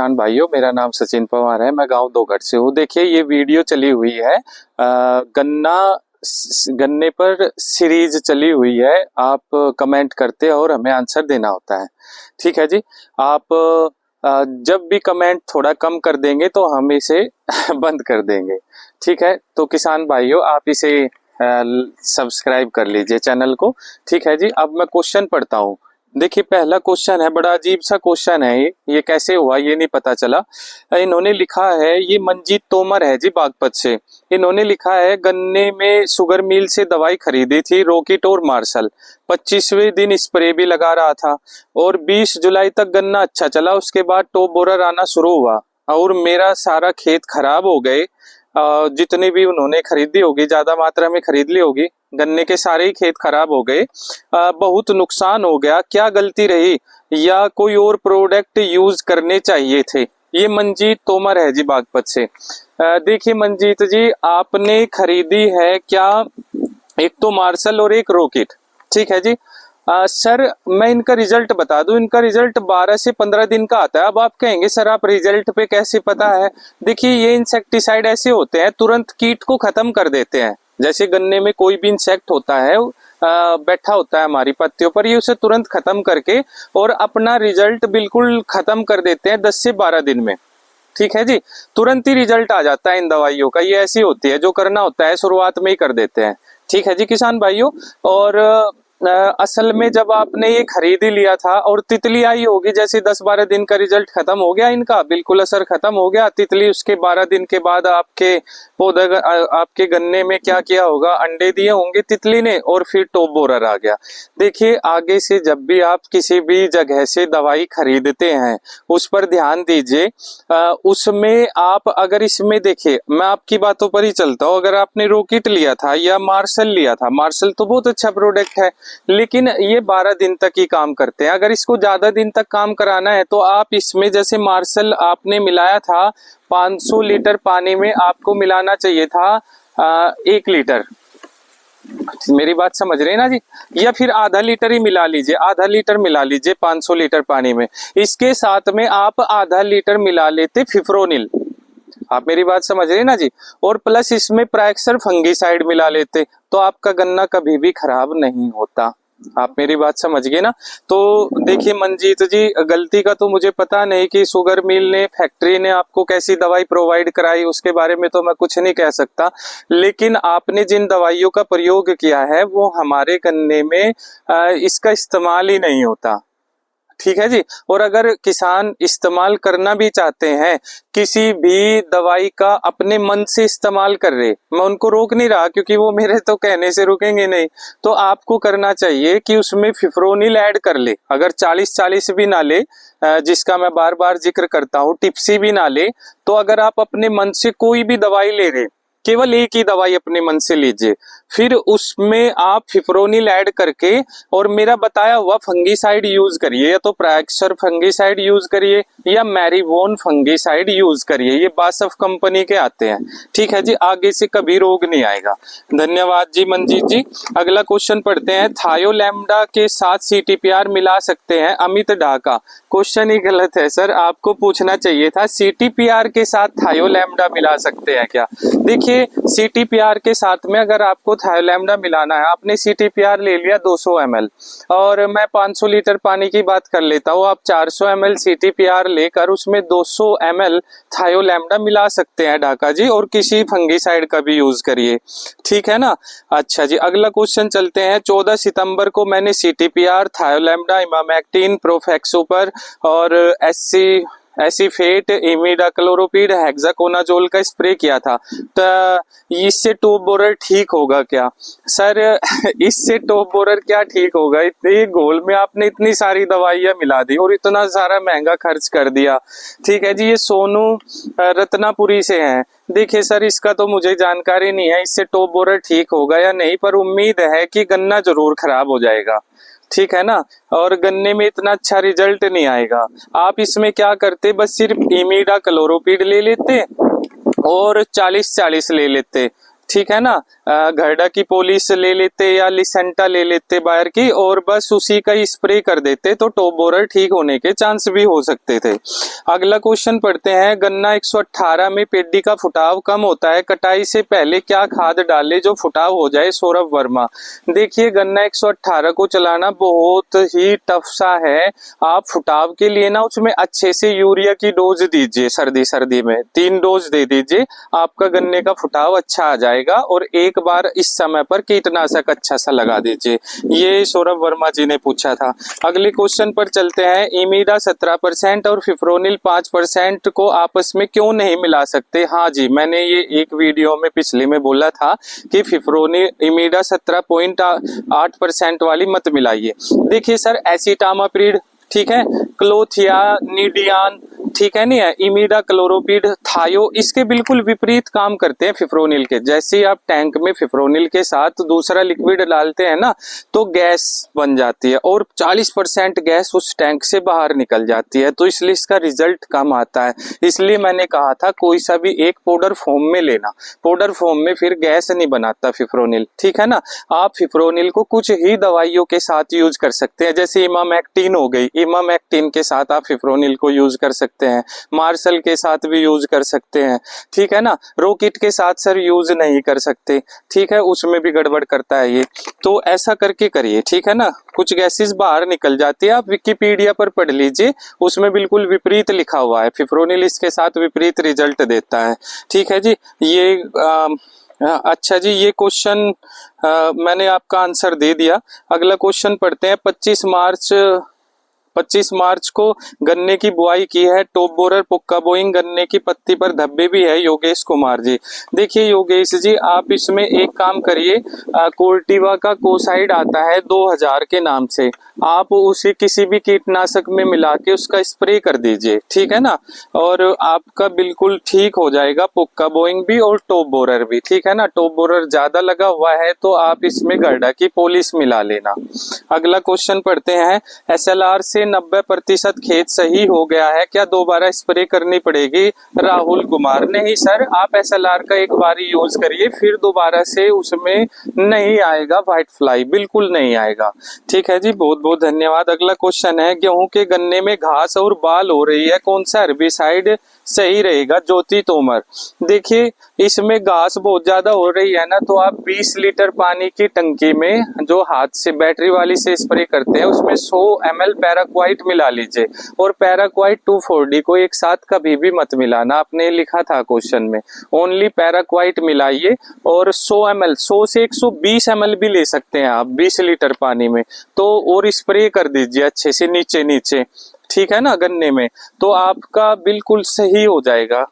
किसान भाइयों, मेरा नाम सचिन पवार है। मैं गांव दोगट से हूँ। देखिए, ये वीडियो चली हुई है गन्ने पर सीरीज चली हुई है। आप कमेंट करते हैं और हमें आंसर देना होता है। ठीक है जी। आप जब भी कमेंट थोड़ा कम कर देंगे तो हम इसे बंद कर देंगे। ठीक है, तो किसान भाइयों, आप इसे सब्सक्राइब कर लीजिए चैनल को। ठीक है जी। अब मैं क्वेश्चन पढ़ता हूँ। देखिए, पहला क्वेश्चन है, बड़ा अजीब सा क्वेश्चन है। ये कैसे हुआ ये नहीं पता चला। इन्होंने लिखा है, ये मंजीत तोमर है जी बागपत से। इन्होंने लिखा है, गन्ने में शुगर मिल से दवाई खरीदी थी, रॉकेट और मार्शल। 25वें दिन स्प्रे भी लगा रहा था और 20 जुलाई तक गन्ना अच्छा चला। उसके बाद टॉप बोरर आना शुरू हुआ और मेरा सारा खेत खराब हो गए। जितनी भी उन्होंने खरीदी होगी, ज्यादा मात्रा में खरीद ली होगी, गन्ने के सारे ही खेत खराब हो गए। बहुत नुकसान हो गया। क्या गलती रही या कोई और प्रोडक्ट यूज करने चाहिए थे? ये मंजीत तोमर है जी बागपत से। देखिए मंजीत जी, आपने खरीदी है क्या, एक तो मार्शल और एक रॉकेट। ठीक है जी। सर, मैं इनका रिजल्ट बता दूं। इनका रिजल्ट 12 से 15 दिन का आता है। अब आप कहेंगे सर, आप रिजल्ट पे कैसे पता है? देखिए, ये इंसेक्टिसाइड ऐसे होते हैं, तुरंत कीट को खत्म कर देते हैं। जैसे गन्ने में कोई भी इंसेक्ट होता है, बैठा होता है हमारी पत्तियों पर, ये उसे तुरंत खत्म करके और अपना रिजल्ट बिल्कुल खत्म कर देते हैं 10 से 12 दिन में। ठीक है जी। तुरंत ही रिजल्ट आ जाता है इन दवाइयों का। ये ऐसी होती है, जो करना होता है शुरुआत में ही कर देते हैं। ठीक है जी किसान भाइयों। और असल में जब आपने ये खरीद ही लिया था और तितली आई होगी, जैसे 10-12 दिन का रिजल्ट खत्म हो गया इनका, बिल्कुल असर खत्म हो गया तितली, उसके 12 दिन के बाद आपके पौधे, आपके गन्ने में क्या किया होगा, अंडे दिए होंगे तितली ने और फिर टॉप बोरर आ गया। देखिए, आगे से जब भी आप किसी भी जगह से दवाई खरीदते हैं, उस पर ध्यान दीजिए। उसमें आप अगर इसमें देखिए, मैं आपकी बातों पर ही चलता हूँ। अगर आपने रॉकेट लिया था या मार्शल लिया था, मार्शल तो बहुत अच्छा प्रोडक्ट है, लेकिन ये 12 दिन तक ही काम करते हैं। अगर इसको ज्यादा दिन तक काम कराना है तो आप इसमें, जैसे मार्शल आपने मिलाया था 500 लीटर पानी में, आपको मिलाना चाहिए था 1 लीटर। मेरी बात समझ रहे हैं ना जी? या फिर आधा लीटर ही मिला लीजिए, आधा लीटर मिला लीजिए 500 लीटर पानी में। इसके साथ में आप आधा लीटर मिला लेते फिफ्रोनिल। आप मेरी बात समझ रहे हैं ना जी? और प्लस इसमें प्राइक्सर फंगीसाइड मिला लेते तो आपका गन्ना कभी भी खराब नहीं होता। आप मेरी बात समझ गए ना? तो देखिए मंजीत जी, गलती का तो मुझे पता नहीं कि शुगर मिल ने, फैक्ट्री ने आपको कैसी दवाई प्रोवाइड कराई, उसके बारे में तो मैं कुछ नहीं कह सकता। लेकिन आपने जिन दवाइयों का प्रयोग किया है वो हमारे गन्ने में इसका इस्तेमाल ही नहीं होता। ठीक है जी। और अगर किसान इस्तेमाल करना भी चाहते हैं, किसी भी दवाई का अपने मन से इस्तेमाल कर रहे, मैं उनको रोक नहीं रहा क्योंकि वो मेरे तो कहने से रुकेंगे नहीं, तो आपको करना चाहिए कि उसमें फिफ्रोनिल ऐड कर ले। अगर 40-40 भी ना ले, जिसका मैं बार बार जिक्र करता हूँ, टिप्सी भी ना ले, तो अगर आप अपने मन से कोई भी दवाई ले रहे, केवल एक ही दवाई अपने मन से लीजिए, फिर उसमें आप फिफ्रोनिल ऐड करके और मेरा बताया हुआ फंगीसाइड यूज करिए, या तो प्राइक्सर फंगीसाइड यूज करिए या मैरीवोन फंगीसाइड यूज करिए। ये बासफ कंपनी के आते हैं। ठीक है जी। आगे से कभी रोग नहीं आएगा। धन्यवाद जी मंजीत जी। अगला क्वेश्चन पढ़ते हैं। थायोलैम्डा के साथ सीटीपीआर मिला सकते हैं? अमित ढाका। क्वेश्चन ही गलत है सर, आपको पूछना चाहिए था सीटीपीआर के साथ थायोलैम्डा मिला सकते हैं क्या? देखिए, सीटीपीआर के साथ में अगर आपको थायोलैम्डा मिलाना है, आपने सीटीपीआर ले लिया 200 ml और मैं 500 लीटर पानी की बात कर लेता हूँ, आप 400 ml सीटीपीआर लेकर उसमें 200 ml थायोलैम्डा मिला सकते हैं ढाका जी, और किसी फंगीसाइड का भी यूज करिए। ठीक है ना? अच्छा जी, अगला क्वेश्चन चलते हैं। 14 सितंबर को मैंने सीटीपीआर, थायोलैम्डा, इमामेक्टिन, प्रोफेक्सोपर और एसीफेट, इमिडाक्लोरोपिड, हेक्साकोनाजोल का स्प्रे किया था, तो इससे टॉप बोरर ठीक होगा क्या? सर, इससे टॉप बोरर क्या ठीक होगा? इतने घोल में आपने इतनी सारी दवाइयां मिला दी और इतना सारा महंगा खर्च कर दिया। ठीक है जी। ये सोनू रत्नापुरी से हैं। देखिए सर, इसका तो मुझे जानकारी नहीं है इससे टॉप बोरर ठीक होगा या नहीं, पर उम्मीद है कि गन्ना जरूर खराब हो जाएगा। ठीक है ना? और गन्ने में इतना अच्छा रिजल्ट नहीं आएगा। आप इसमें क्या करते, बस सिर्फ इमिडाक्लोरोपिड ले लेते और 40-40 ले लेते। ठीक है ना। घरडा की पॉलिश ले लेते या लिसेंटा ले लेते बायर की, और बस उसी का स्प्रे कर देते तो टॉप बोरर ठीक होने के चांस भी हो सकते थे। अगला क्वेश्चन पढ़ते हैं, गन्ना 118 में पेडी का फुटाव कम होता है, कटाई से पहले क्या खाद डाले जो फुटाव हो जाए? सौरभ वर्मा। देखिए, गन्ना 118 को चलाना बहुत ही टफ सा है। आप फुटाव के लिए ना उसमें अच्छे से यूरिया की डोज दीजिए, सर्दी में 3 डोज दे दीजिए, आपका गन्ने का फुटाव अच्छा आ जाएगा। और एक बार इस समय पर कीटनाशक अच्छा सा लगा दीजिए। ये सौरभ वर्मा जी ने पूछा था। अगले क्वेश्चन पर चलते हैं, इमीडा 17% और फिफ्रोनिल 5% को आपस में क्यों नहीं मिला सकते? हाँ जी, मैंने ये एक वीडियो में पिछले में बोला था कि फिफ्रोनिल इमीडा 17.8% वाली मत मिलाइए। देखिए सर, एसिटामाप्रिड, ठीक है, क्लोथियानिडिन, ठीक है नहीं है, इमीडा क्लोरोपिड, थायो, इसके बिल्कुल विपरीत काम करते हैं फिफ्रोनिल के। जैसे ही आप टैंक में फिफ्रोनिल के साथ दूसरा लिक्विड डालते हैं ना, तो गैस बन जाती है और 40% गैस उस टैंक से बाहर निकल जाती है, तो इसलिए इसका रिजल्ट कम आता है। इसलिए मैंने कहा था कोई सा भी एक पाउडर फॉर्म में लेना, पाउडर फॉर्म में फिर गैस नहीं बनाता फिफ्रोनिल, ठीक है ना। आप फिफ्रोनिल को कुछ ही दवाइयों के साथ यूज कर सकते हैं, जैसे इमामेक्टिन हो गई, इमामेक्टिन के साथ आप फिफ्रोनिल को यूज कर सकते हैं, मार्शल के साथ भी यूज कर सकते हैं, ठीक है ना। रोकिट के साथ सर यूज नहीं कर सकते, ठीक है, उसमें भी गड़बड़ करता है ये, तो ऐसा करके करिए, ठीक है ना। कुछ गैसेस बाहर निकल जाती है, आप विकिपीडिया पर पढ़ लीजिए, उसमें बिल्कुल विपरीत लिखा हुआ है, फिफ्रोनिल इसके साथ विपरीत रिजल्ट देता है, ठीक है जी। ये अच्छा जी, ये क्वेश्चन मैंने आपका आंसर दे दिया। अगला क्वेश्चन पढ़ते हैं, 25 मार्च को गन्ने की बुआई की है, टॉप बोरर पुक्का बोइंग, गन्ने की पत्ती पर धब्बे भी है, योगेश कुमार जी। देखिए योगेश जी, आप इसमें एक काम करिए, कोर्टिवा का कोसाइड आता है 2000 के नाम से, आप उसे किसी भी कीटनाशक में मिला के उसका स्प्रे कर दीजिए, ठीक है ना, और आपका बिल्कुल ठीक हो जाएगा पुक्का बोइंग भी और टॉप बोरर भी, ठीक है ना। टॉप बोरर ज्यादा लगा हुआ है तो आप इसमें घरडा की पॉलिश मिला लेना। अगला क्वेश्चन पढ़ते हैं, SLR से 90% खेत सही हो गया है, क्या दोबारा स्प्रे करनी पड़ेगी? राहुल कुमार। नहीं सर, आप SLR का एक बार यूज करिए, फिर दोबारा से उसमें नहीं आएगा व्हाइट फ्लाई, बिल्कुल नहीं आएगा, ठीक है जी। बहुत बहुत धन्यवाद। अगला क्वेश्चन है, गेहूं के गन्ने में घास और बाल हो रही है, कौन सा हेर्बिसाइड सही रहेगा? ज्योति तोमर। देखिए, इसमें घास बहुत ज्यादा हो रही है ना, तो आप 20 लीटर पानी की टंकी में जो हाथ से बैटरी वाली से स्प्रे करते हैं, उसमें 100 ml पैराक्वाइट मिला लीजिए, और पैराक्वाइट 2,4-D को एक साथ कभी भी मत मिलाना, आपने लिखा था क्वेश्चन में, ओनली पैराक्वाइट मिलाइए, और 100 ml, 100 से 120 ml भी ले सकते हैं आप 20 लीटर पानी में, तो और स्प्रे कर दीजिए अच्छे से नीचे नीचे, ठीक है ना, गन्ने में, तो आपका बिल्कुल सही हो जाएगा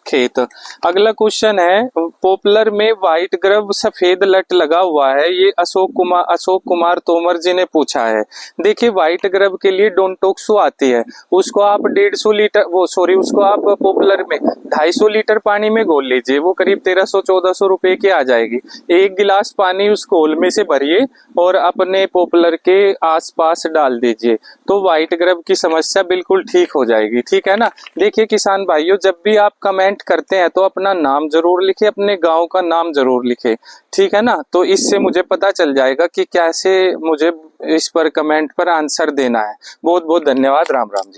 खेत। अगला क्वेश्चन है, पॉपुलर में व्हाइट ग्रब सफेद लट लगा हुआ है, ये अशोक कुमार तोमर जी ने पूछा है। देखिए, व्हाइट ग्रब के लिए डोंटोक्सो आती है, उसको आप 150 लीटर उसको आप पॉपुलर में 250 लीटर पानी में घोल लीजिए, वो करीब 1300-1400 रुपए की आ जाएगी। एक गिलास पानी उस घोल में से भरिए और अपने पॉपुलर के आसपास डाल दीजिए, तो व्हाइट ग्रब की समस्या बिल्कुल ठीक हो जाएगी, ठीक है ना। देखिए किसान भाइयों, जब भी आप कमेंट करते हैं तो अपना नाम जरूर लिखे, अपने गांव का नाम जरूर लिखे, ठीक है ना, तो इससे मुझे पता चल जाएगा कि कैसे मुझे इस पर कमेंट पर आंसर देना है। बहुत बहुत धन्यवाद। राम राम जी।